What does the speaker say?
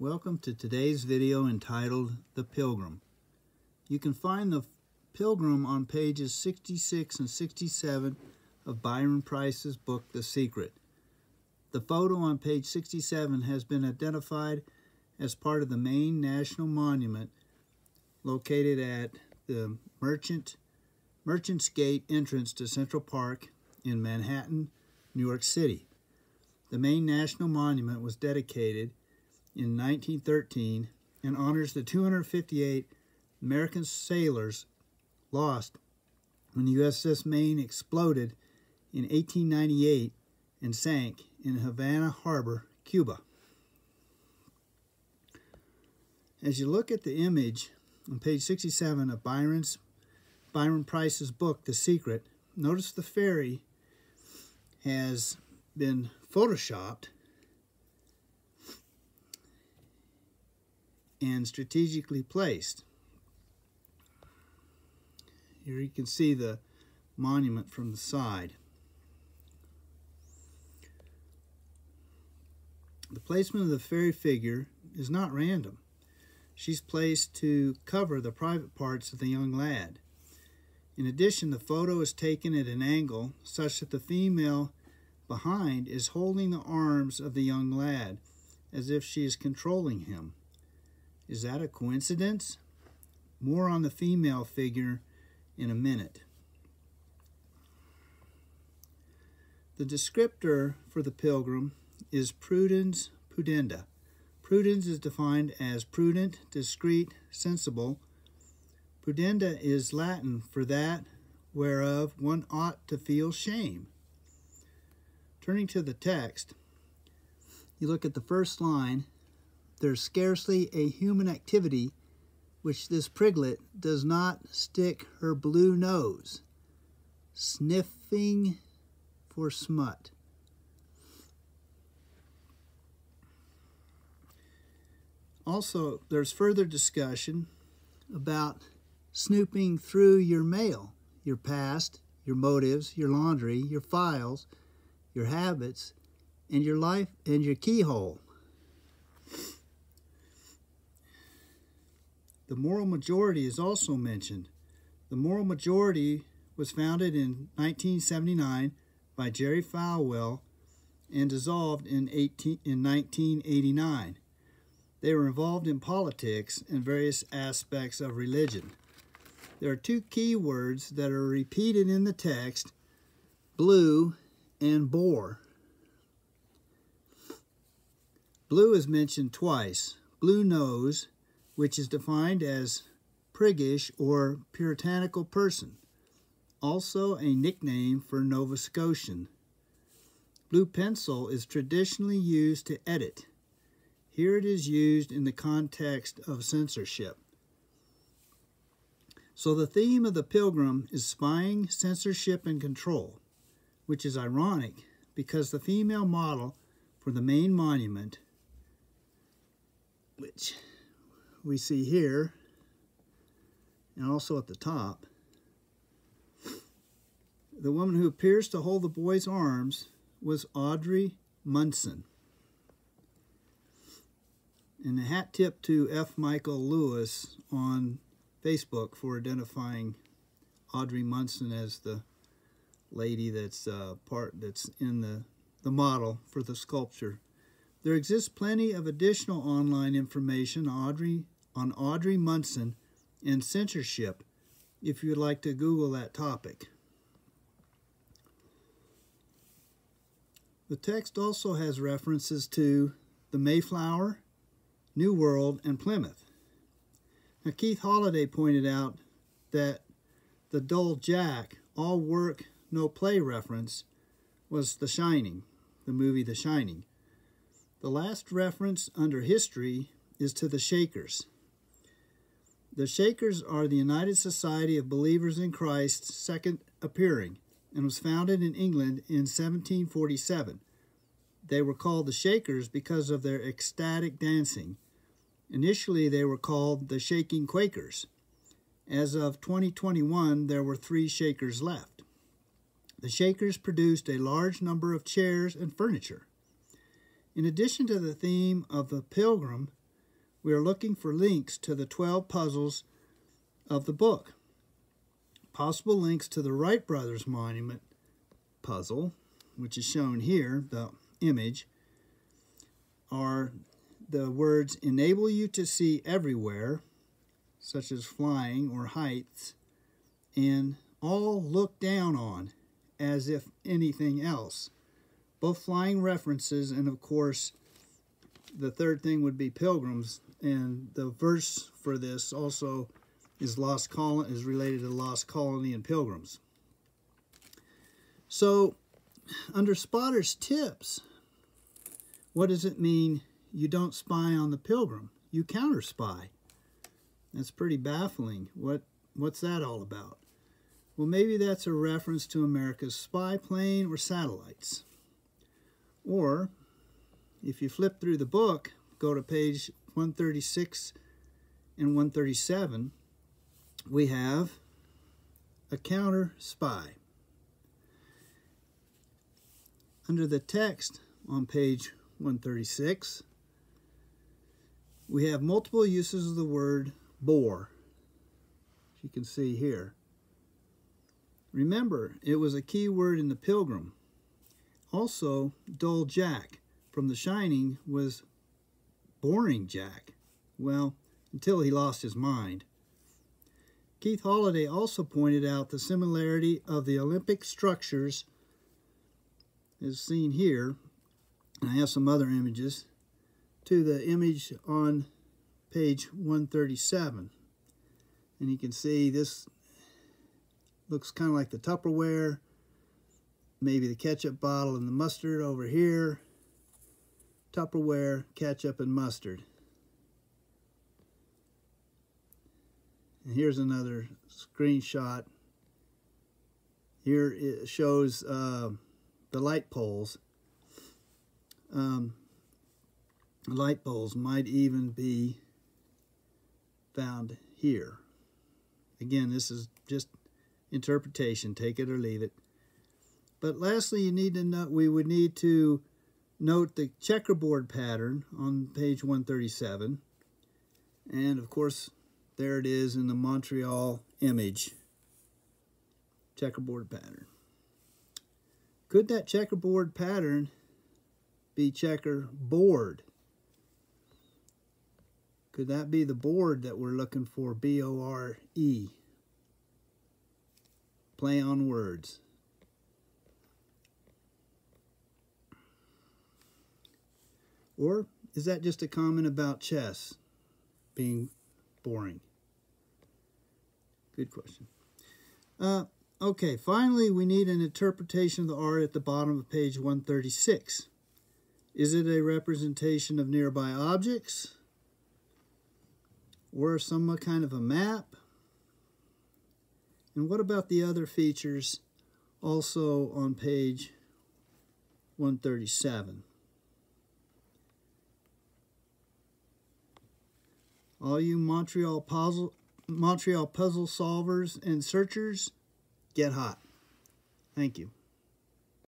Welcome to today's video entitled The Pilgrim. You can find The Pilgrim on pages 66 and 67 of Byron Preiss' book, The Secret. The photo on page 67 has been identified as part of the main national monument located at the Merchants Gate entrance to Central Park in Manhattan, New York City. The main national monument was dedicated in 1913 and honors the 258 American sailors lost when the USS Maine exploded in 1898 and sank in Havana Harbor, Cuba. As you look at the image on page 67 of Byron Preiss' book, The Secret, notice the ferry has been photoshopped and strategically placed. Here you can see the monument from the side. The placement of the ferry figure is not random. She's placed to cover the private parts of the young lad. In addition, the photo is taken at an angle such that the female behind is holding the arms of the young lad as if she is controlling him. Is that a coincidence? More on the female figure in a minute. The descriptor for the pilgrim is prudens pudenda. Prudens is defined as prudent, discreet, sensible. Pudenda is Latin for that whereof one ought to feel shame. Turning to the text, you look at the first line. There's scarcely a human activity which this priglet does not stick her blue nose, sniffing for smut. Also, there's further discussion about snooping through your mail, your past, your motives, your laundry, your files, your habits, and your life and your keyhole. The moral majority is also mentioned. The moral majority was founded in 1979 by Jerry Falwell and dissolved in 1989. They were involved in politics and various aspects of religion. There are two key words that are repeated in the text: blue and bore. Blue is mentioned twice. Blue nose, which is defined as priggish or puritanical person, also a nickname for Nova Scotian. Blue pencil is traditionally used to edit. Here it is used in the context of censorship. So the theme of the pilgrim is spying, censorship, and control, which is ironic because the female model for the main monument, which we see here and also at the top, the woman who appears to hold the boy's arms was Audrey Munson. And a hat tip to F. Michael Lewis on Facebook for identifying Audrey Munson as the lady that's in the model for the sculpture. There exists plenty of additional online information on Audrey Munson and censorship if you'd like to Google that topic. The text also has references to the Mayflower, New World, and Plymouth. Now, Keith Holliday pointed out that the dull Jack, all work, no play reference was The Shining, the movie The Shining. The last reference under history is to the Shakers. The Shakers are the United Society of Believers in Christ's second appearing and was founded in England in 1747. They were called the Shakers because of their ecstatic dancing. Initially, they were called the Shaking Quakers. As of 2021, there were 3 Shakers left. The Shakers produced a large number of chairs and furniture. In addition to the theme of the pilgrim, we are looking for links to the 12 puzzles of the book. Possible links to the Wright Brothers Monument puzzle, which is shown here, the image, are the words enable you to see everywhere, such as flying or heights, and all look down on, as if anything else. Both flying references, and of course the third thing would be pilgrims, and the verse for this also is related to Lost Colony and Pilgrims. So under Spotter's tips, what does it mean you don't spy on the pilgrim? You counter spy. That's pretty baffling. What's that all about? Well, maybe that's a reference to America's spy plane or satellites. Or, if you flip through the book, go to page 136 and 137, we have a counter spy. Under the text on page 136, we have multiple uses of the word bore, as you can see here. Remember, it was a key word in The Pilgrim. Also, dull Jack from The Shining was boring Jack. Well, until he lost his mind. Keith Holliday also pointed out the similarity of the Olympic structures, as seen here, and I have some other images, to the image on page 137. And you can see this looks kind of like the Tupperware, maybe the ketchup bottle and the mustard over here. Tupperware, ketchup, and mustard. And here's another screenshot. Here it shows the light poles. The light poles might even be found here. Again, this is just interpretation. Take it or leave it. But lastly, we would need to note the checkerboard pattern on page 137. And of course, there it is in the Montreal image. Checkerboard pattern. Could that checkerboard pattern be checkerboard? Could that be the board that we're looking for? B-O-R-E. Play on words. Or is that just a comment about chess being boring? Good question. Okay, finally we need an interpretation of the art at the bottom of page 136. Is it a representation of nearby objects? Or some kind of a map? And what about the other features also on page 137? All you Montreal puzzle solvers and searchers, get hot. Thank you.